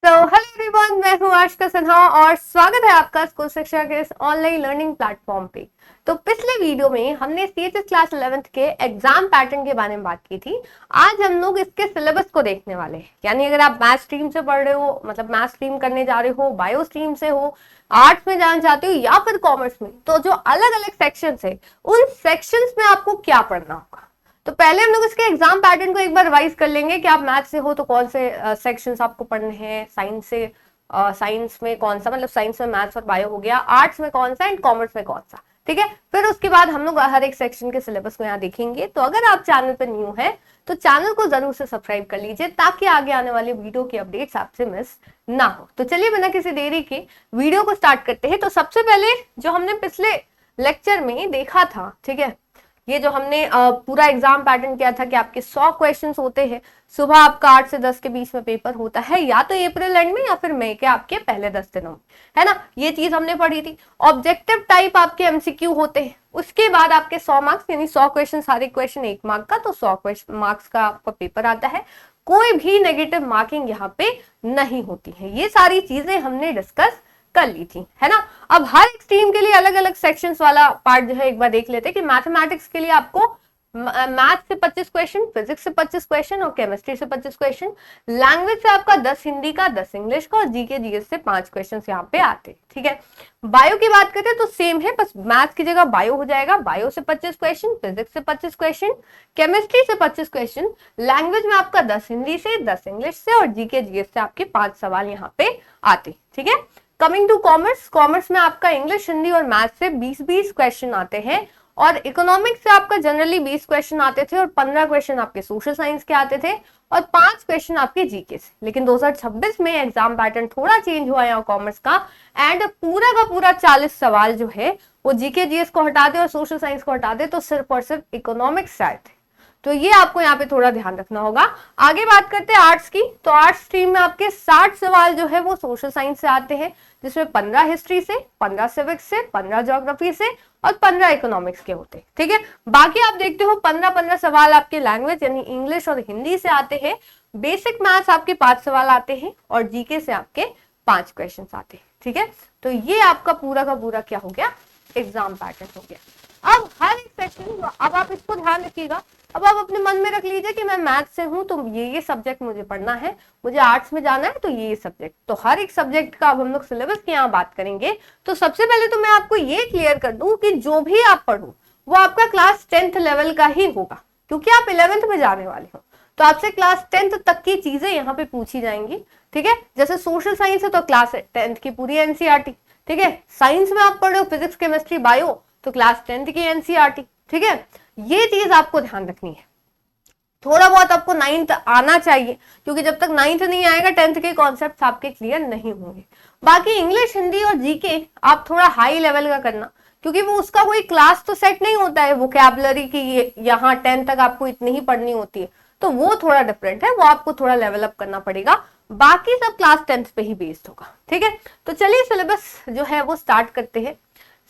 Hello everyone, मैं हूँ आशिका सिन्हा और स्वागत है आपका स्कूल शिक्षा के इस ऑनलाइन लर्निंग प्लेटफॉर्म पे। तो पिछले वीडियो में हमने सीएचएस क्लास 11th के एग्जाम पैटर्न के बारे में बात की थी। आज हम लोग इसके सिलेबस को देखने वाले हैं। यानी अगर आप मैथ स्ट्रीम से पढ़ रहे हो, मतलब मैथ स्ट्रीम करने जा रहे हो, बायो स्ट्रीम से हो, आर्ट्स में जाना चाहते हो या फिर कॉमर्स में, तो जो अलग अलग सेक्शंस है उन सेक्शंस में आपको क्या पढ़ना होगा। तो पहले हम लोग इसके एग्जाम पैटर्न को एक बार रिवाइज कर लेंगे कि आप मैथ से हो तो कौन से सेक्शंस आपको पढ़ने हैं, साइंस से साइंस में कौन सा, मतलब साइंस में मैथ्स और बायो हो गया, आर्ट्स में कौन सा एंड कॉमर्स में कौन सा। ठीक है, फिर उसके बाद हम लोग हर एक सेक्शन के सिलेबस को यहाँ देखेंगे। तो अगर आप चैनल पर न्यू है तो चैनल को जरूर से सब्सक्राइब कर लीजिए ताकि आगे आने वाले वीडियो की अपडेट्स आपसे मिस ना हो। तो चलिए बिना किसी देरी के वीडियो को स्टार्ट करते हैं। तो सबसे पहले जो हमने पिछले लेक्चर में देखा था, ठीक है, ये जो हमने पूरा एग्जाम पैटर्न किया था कि आपके 100 क्वेश्चंस होते हैं। सुबह आपका 8 से 10 के बीच में पेपर होता है, या तो अप्रैल एंड में या फिर मई के आपके पहले 10 दिनों में, है ना। ये चीज हमने पढ़ी थी। ऑब्जेक्टिव टाइप आपके एमसीक्यू होते हैं। उसके बाद आपके 100 मार्क्स, यानी 100 क्वेश्चन, सारे क्वेश्चन 1 मार्क का, तो 100 मार्क्स का आपका पेपर आता है। कोई भी नेगेटिव मार्किंग यहाँ पे नहीं होती है। ये सारी चीजें हमने डिस्कस कर ली थी, है ना। अब हर एक स्ट्रीम के लिए अलग अलग सेक्शंस वाला पार्ट जो है एक बार देख लेते हैं कि मैथमेटिक्स के लिए आपको मैथ से 25 क्वेश्चन, फिजिक्स से 25 क्वेश्चन और केमिस्ट्री से 25 क्वेश्चन, लैंग्वेज से आपका 10 हिंदी का, 10 इंग्लिश का और जीके जीएस से 5 क्वेश्चन यहाँ पे आते हैं। ठीक है, बायो की बात करें तो सेम है, बस मैथ की जगह बायो हो जाएगा। बायो से 25 क्वेश्चन, फिजिक्स से 25 क्वेश्चन, केमिस्ट्री से 25 क्वेश्चन, लैंग्वेज में आपका 10 हिंदी से, 10 इंग्लिश से और जीके जीएस से आपके 5 सवाल यहाँ पे आते। ठीक है, कमिंग टू कॉमर्स, कॉमर्स में आपका इंग्लिश, हिंदी और मैथ से 20-20 क्वेश्चन आते हैं और इकोनॉमिक्स से आपका जनरली 20 क्वेश्चन आते थे और 15 क्वेश्चन आपके सोशल साइंस के आते थे और 5 क्वेश्चन आपके जीके से। लेकिन 2026 में एग्जाम पैटर्न थोड़ा चेंज हुआ यहाँ कॉमर्स का, एंड पूरा का पूरा 40 सवाल जो है वो जीके जीएस को हटा दे और सोशल साइंस को हटा दे, तो सिर्फ और सिर्फ इकोनॉमिक्स से आए थे। तो ये आपको यहाँ पे थोड़ा ध्यान रखना होगा। आगे बात करते हैं आर्ट्स की। तो आर्ट्स स्ट्रीम में आपके 60 सवाल जो है वो सोशल साइंस से आते हैं, जिसमें 15 हिस्ट्री से, 15 सिविक्स से, 15 ज्योग्राफी से और 15 इकोनॉमिक्स के होते हैं। ठीक है, बाकी आप देखते हो 15-15 सवाल आपके लैंग्वेज यानी इंग्लिश और हिंदी से आते हैं। बेसिक मैथ्स आपके 5 सवाल आते हैं और जीके से आपके 5 क्वेश्चन आते हैं। ठीक है, तो ये आपका पूरा का पूरा क्या हो गया, एग्जाम पैटर्न हो गया। अब हर एक सेक्शन, अब आप इसको ध्यान रखिएगा। अब आप अपने मन में रख लीजिए कि मैं मैथ से हूं तो ये सब्जेक्ट मुझे पढ़ना है, मुझे आर्ट्स में जाना है तो ये सब्जेक्ट। तो हर एक सब्जेक्ट का अब हम लोग सिलेबस की यहाँ बात करेंगे। तो सबसे पहले तो मैं आपको ये क्लियर कर दूं कि जो भी आप पढ़ो वो आपका क्लास 10th लेवल का ही होगा, क्योंकि आप 11th में जाने वाले हो। तो आपसे क्लास 10th तक की चीजें यहाँ पे पूछी जाएंगी। ठीक है, जैसे सोशल साइंस है तो क्लास 10th की पूरी एनसीईआरटी। ठीक है, साइंस में आप पढ़ रहे हो फिजिक्स, केमिस्ट्री, बायो, तो क्लास 10th की एनसीईआरटी। ठीक है, ये चीज आपको ध्यान रखनी है। थोड़ा बहुत आपको 9th आना चाहिए, क्योंकि जब तक 9th नहीं आएगा 10th के कॉन्सेप्ट्स आपके क्लियर नहीं होंगे। बाकी इंग्लिश, हिंदी और जीके आप थोड़ा हाई लेवल का करना, क्योंकि वो उसका कोई क्लास तो सेट नहीं होता है वोकैबुलरी की, यहाँ 10 तक आपको इतनी ही पढ़नी होती है, तो वो थोड़ा डिफरेंट है, वो आपको थोड़ा लेवल अप करना पड़ेगा। बाकी सब क्लास 10th पे ही बेस्ड होगा। ठीक है, तो चलिए सिलेबस जो है वो स्टार्ट करते हैं।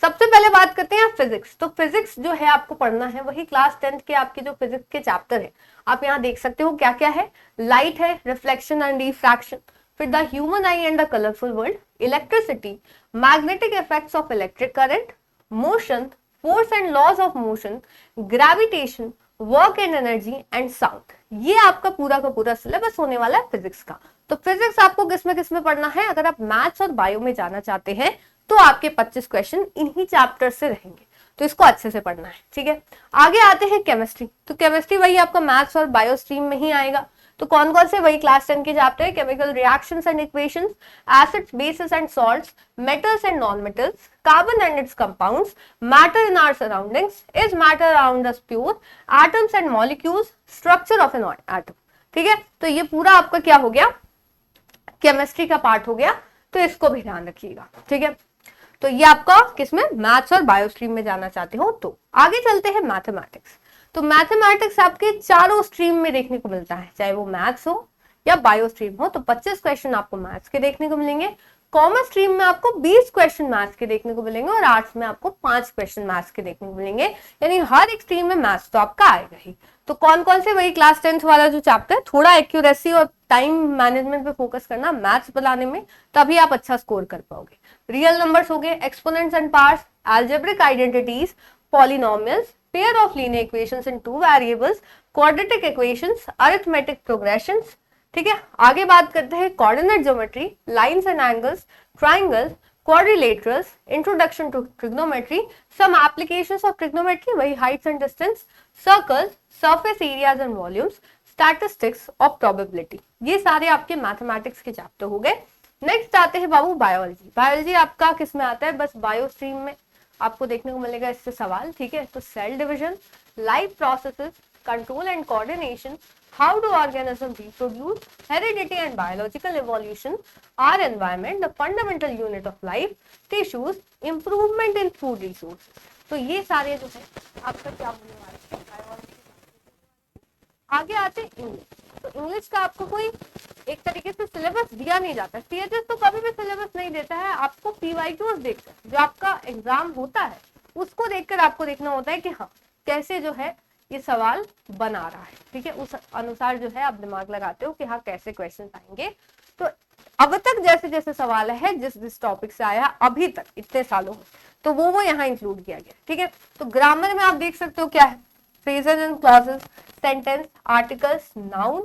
सबसे पहले बात करते हैं फिजिक्स। तो फिजिक्स जो है आपको पढ़ना है वही क्लास 10th के आपके जो फिजिक्स के चैप्टर है, आप यहाँ देख सकते हो क्या क्या है। लाइट है, रिफ्लेक्शन एंड रिफ्रैक्शन, फिर the human eye and the colourful world, electricity, magnetic effects of electric current, motion, force and laws of motion, gravitation, work and energy and sound. ये आपका पूरा का पूरा सिलेबस होने वाला है फिजिक्स का। तो फिजिक्स आपको किसमें पढ़ना है, अगर आप मैथ्स और बायो में जाना चाहते हैं तो आपके 25 क्वेश्चन इन्हीं चैप्टर से रहेंगे, तो इसको अच्छे से पढ़ना है। ठीक है, आगे आते हैं केमिस्ट्री। तो केमिस्ट्री वही आपका मैथ्स और बायो स्ट्रीम में ही आएगा। तो कौन कौन से, वही क्लास 10 के चैप्टर है, chemical reactions and equations, acids, bases and salts, metals and non metals, carbon and its compounds, matter in our surroundings, is matter around us pure, atoms and molecules, structure of an atom. ठीक है, तो ये पूरा आपका क्या हो गया, chemistry का पार्ट हो गया, तो इसको भी ध्यान रखिएगा। ठीक है, तो ये आपका किसमें, मैथ्स और बायो स्ट्रीम में जाना चाहते हो। तो आगे चलते हैं मैथमेटिक्स। तो मैथमेटिक्स आपके चारों स्ट्रीम में देखने को मिलता है, चाहे वो मैथ्स हो या बायो स्ट्रीम हो। तो 25 क्वेश्चन आपको मैथ्स के देखने को मिलेंगे, कॉमर्स स्ट्रीम में आपको 20 क्वेश्चन मैथ्स के देखने को मिलेंगे और आर्ट्स में आपको 5 क्वेश्चन मैथ्स के देखने को मिलेंगे, यानी हर एक स्ट्रीम में मैथ्स तो आपका आएगा ही। तो कौन कौन से, वही क्लास 10th वाला जो चैप्टर है, थोड़ा एक्यूरेसी और टाइम मैनेजमेंट पे फोकस करना मैथ्स बनाने में, तभी आप अच्छा स्कोर कर पाओगे। रियल नंबर्स हो गए, exponents and parts, algebraic identities, polynomials, pair of linear equations in two variables, quadratic equations, arithmetic progressions। ठीक है, आगे बात करते हैं coordinate geometry, lines and angles, triangles, quadrilaterals, introduction to trigonometry, some applications of trigonometry, वही heights and distance, circles, surface areas and volumes, statistics of probability। ये सारे आपके मैथमेटिक्स के चैप्टर हो गए। नेक्स्ट आते हैं बाबू बायोलॉजी। बायोलॉजी आपका किस में आता है, बस बायो स्ट्रीम में आपको देखने को मिलेगा इससे सवाल। ठीक है, तो cell division, life processes, control and coordination, how do organisms reproduce, heredity and biological evolution, our environment, the fundamental unit of life, tissues, improvement in food resources। तो ये सारे जो है आपका क्या होने वाला है, बायोलॉजी। आगे आते हैं इंग्लिश। तो इंग्लिश का आपको कोई एक तरीके से सिलेबस दिया नहीं जाता, सीएचएस तो कभी भी सिलेबस नहीं देता है आपको, पीवाईक्यूज देखकर जो आपका एग्जाम होता है उसको देखकर आपको देखना होता है कि हाँ कैसे जो है ये सवाल बना रहा है। ठीक है, उस अनुसार जो है आप दिमाग लगाते हो कि हाँ कैसे क्वेश्चन आएंगे। तो अब तक जैसे जैसे सवाल है जिस टॉपिक से आया अभी तक इतने सालों में, तो वो यहाँ इंक्लूड किया गया। ठीक है, तो ग्रामर में आप देख सकते हो क्या है, phrases and clauses, sentence, articles, noun,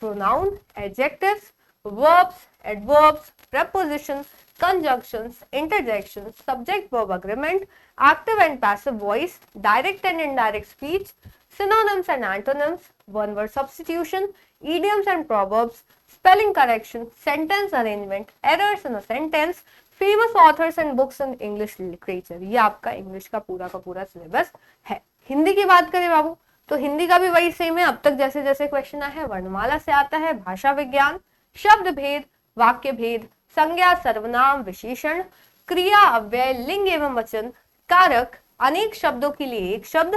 pronoun, adjectives, verbs, adverbs, prepositions, conjunctions, interjections, subject verb agreement, active and passive voice, direct and indirect speech, synonyms and antonyms, one word substitution, idioms and proverbs, spelling correction, sentence arrangement, errors in a sentence, famous authors and books in English literature। ये आपका English का पूरा syllabus है। हिंदी की बात करें बाबू, तो हिंदी का भी वही सेम है, अब तक जैसे जैसे क्वेश्चन आया है, वर्णमाला से आता है, भाषा विज्ञान, शब्द भेद, वाक्य भेद, संज्ञा, सर्वनाम, विशेषण, क्रिया, अव्यय, लिंग एवं वचन, कारक, अनेक शब्दों के लिए एक शब्द,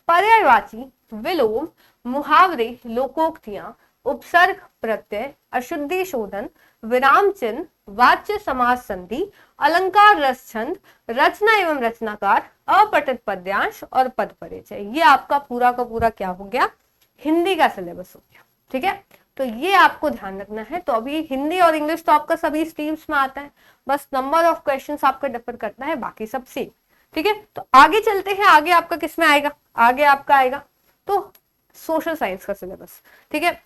पर्यायवाची, विलोम, मुहावरे, लोकोक्तियां, उपसर्ग, प्रत्यय, अशुद्धि शोधन, विराम चिन्ह, वाच्य समास संधि, अलंकार, रस छंद, रचना एवं रचनाकार, अपठित पद्यांश और पद परिचय। ये आपका पूरा का पूरा क्या हो गया, हिंदी का सिलेबस हो गया। ठीक है, तो ये आपको ध्यान रखना है। तो अभी हिंदी और इंग्लिश तो आपका सभी स्ट्रीम्स में आता है, बस नंबर ऑफ क्वेश्चंस आपका डिफर करता है, बाकी सब सेम। ठीक है, तो आगे चलते हैं, आगे आपका किस में आएगा, आगे आपका आएगा तो सोशल साइंस का सिलेबस। ठीक है,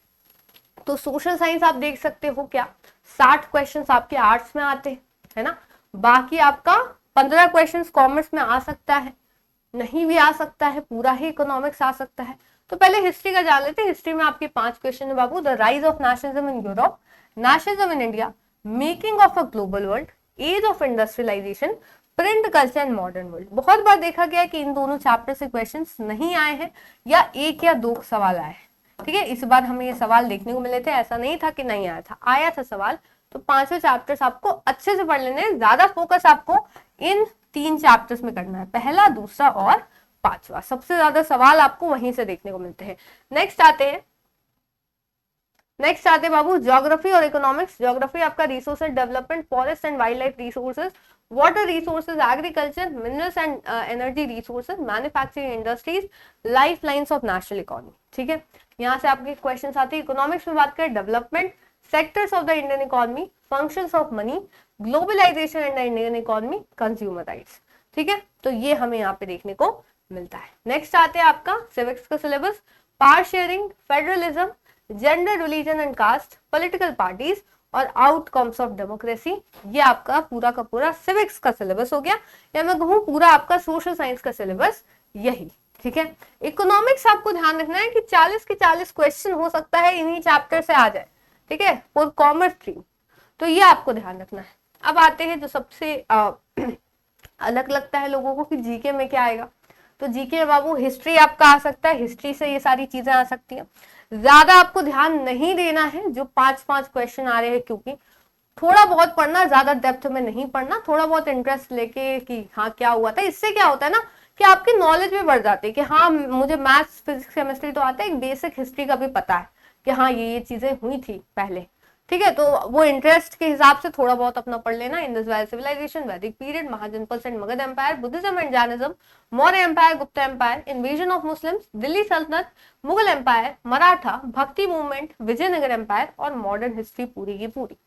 तो सोशल साइंस आप देख सकते हो क्या 60 क्वेश्चंस आपके आर्ट्स में आते हैं, है ना, बाकी आपका 15 क्वेश्चंस कॉमर्स में आ सकता है, नहीं भी आ सकता है, पूरा ही इकोनॉमिक्स आ सकता है। तो पहले हिस्ट्री का जान लेते हैं। हिस्ट्री में आपके 5 क्वेश्चन है बाबू। The rise of nationalism in Europe, nationalism in India, making of a global world, age of industrialisation, print culture and modern world. बहुत बार देखा गया कि इन दोनों चैप्टर से क्वेश्चंस नहीं आए हैं या 1 या 2 सवाल आए हैं। ठीक है, इस बार हमें ये सवाल देखने को मिले थे, ऐसा नहीं था कि नहीं आया था, आया था सवाल। तो 5 चैप्टर्स आपको अच्छे से पढ़ लेने हैं, ज्यादा फोकस आपको इन 3 चैप्टर्स में करना है, पहला, दूसरा और 5वां। सबसे ज्यादा सवाल आपको वहीं से देखने को मिलते हैं। नेक्स्ट आते बाबू ज्योग्राफी और इकोनॉमिक्स। ज्योग्राफी आपका resources development, forest and wild life resources, water resources, agriculture, minerals and energy resources, manufacturing industries, life lines of national economy. ठीक है, यहाँ से आपके क्वेश्चन आते हैं। इकोनॉमिक्स में बात करें, development, sectors of the Indian economy, functions of money, globalisation and the Indian economy, consumer rights. ठीक है, तो ये हमें यहाँ पे देखने को मिलता है। नेक्स्ट आते हैं आपका सिविक्स का syllabus, power sharing, federalism, gender, religion and caste, political parties और आउटकम्स ऑफ डेमोक्रेसी। ये आपका पूरा का पूरा सिविक्स का सिलेबस हो गया, या मैं कहूँ पूरा आपका सोशल साइंस का सिलेबस यही। ठीक है, इकोनॉमिक्स आपको ध्यान रखना है कि 40 के 40 क्वेश्चन हो सकता है इन्हीं चैप्टर से आ जाए। ठीक है, और कॉमर्स स्ट्रीम, तो ये आपको ध्यान रखना है। अब आते हैं जो सबसे अलग लगता है लोगों को कि जीके में क्या आएगा। तो जीके बाबू हिस्ट्री आपका आ सकता है, हिस्ट्री से ये सारी चीजें आ सकती हैं। ज्यादा आपको ध्यान नहीं देना है जो 5-5 क्वेश्चन आ रहे हैं, क्योंकि थोड़ा बहुत पढ़ना, ज्यादा डेप्थ में नहीं पढ़ना, थोड़ा बहुत इंटरेस्ट लेके कि हाँ क्या हुआ था। इससे क्या होता है ना कि आपकी नॉलेज भी बढ़ जाती है कि हाँ मुझे मैथ्स, फिजिक्स, केमिस्ट्री तो आता है, एक बेसिक हिस्ट्री का भी पता है कि हाँ ये चीजें हुई थी पहले। ठीक है, तो वो इंटरेस्ट के हिसाब से थोड़ा बहुत अपना पढ़ लेना। Indus valley civilisation, Vedic period, Mahajanapada and Magadh empire, Buddhism and Jainism, Maurya empire, Gupta empire, invasion of Muslims, Delhi Sultanate, Mughal empire, Maratha, Bhakti movement, Vijayanagara empire और मॉडर्न हिस्ट्री पूरी की पूरी,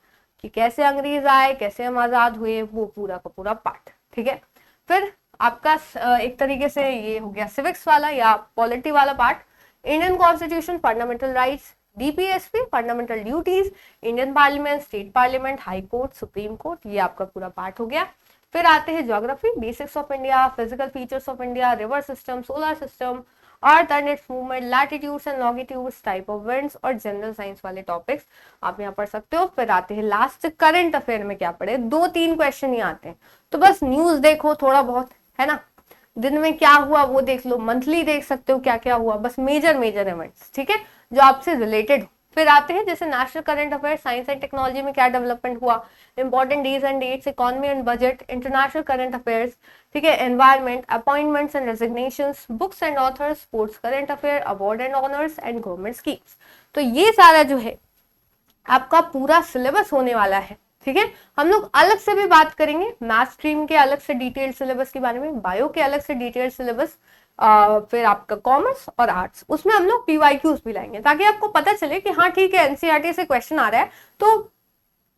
कि कैसे अंग्रेज आए, कैसे हम आजाद हुए, वो पूरा का पूरा पार्ट। ठीक है, फिर आपका एक तरीके से ये हो गया सिविक्स वाला या पॉलिटी वाला part. Indian constitution, fundamental rights, DPSP, fundamental duties, Indian parliament, state parliament, high court, supreme court, ये आपका पूरा पार्ट हो गया। फिर आते हैं geography, basics of India, physical features of India, river system, solar system, earth and it's movement, latitudes and longitudes, type of winds और general science वाले टॉपिक्स आप यहाँ पढ़ सकते हो। फिर आते हैं लास्ट करंट अफेयर में क्या पढ़े, 2-3 क्वेश्चन ही आते हैं, तो बस न्यूज देखो थोड़ा बहुत, है ना, दिन में क्या हुआ वो देख लो, मंथली देख सकते हो क्या क्या हुआ, बस मेजर मेजर इवेंट्स, ठीक है, जो आपसे रिलेटेड हो। फिर आते हैं जैसे national current affair, science and technology में क्या डेवलपमेंट हुआ, important days and dates, economy and budget, international current affairs, ठीक है, environment, appointments and resignations, books and authors, sports current affair, award and honours and government schemes. तो ये सारा जो है आपका पूरा सिलेबस होने वाला है। ठीक है, हम लोग अलग से भी बात करेंगे, मैथ स्ट्रीम के अलग से डिटेल्ड सिलेबस के बारे में, बायो के अलग से डिटेल्ड सिलेबस, फिर आपका कॉमर्स और आर्ट्स, उसमें हम लोग पीवाईक्यूज भी लाएंगे ताकि आपको पता चले कि हाँ ठीक है एनसीईआरटी से क्वेश्चन आ रहा है तो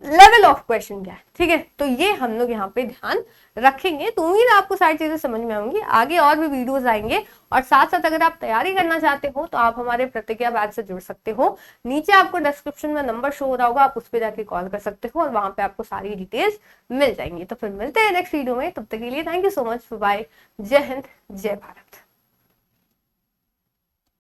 लेवल ऑफ क्वेश्चन क्या है। ठीक है, तो ये हम लोग यहाँ पे ध्यान रखेंगे। तो उम्मीद है आपको सारी चीजें समझ में आएंगी। आगे और भी वीडियोस आएंगे और साथ साथ अगर आप तैयारी करना चाहते हो तो आप हमारे प्रतिज्ञा बैच से जुड़ सकते हो। नीचे आपको डिस्क्रिप्शन में नंबर शो हो रहा होगा, आप उस पर जाके कॉल कर सकते हो और वहां पे आपको सारी डिटेल्स मिल जाएंगी। तो फिर मिलते हैं नेक्स्ट वीडियो में, तब तक के लिए thank you so much, bye, जय हिंद, जय भारत।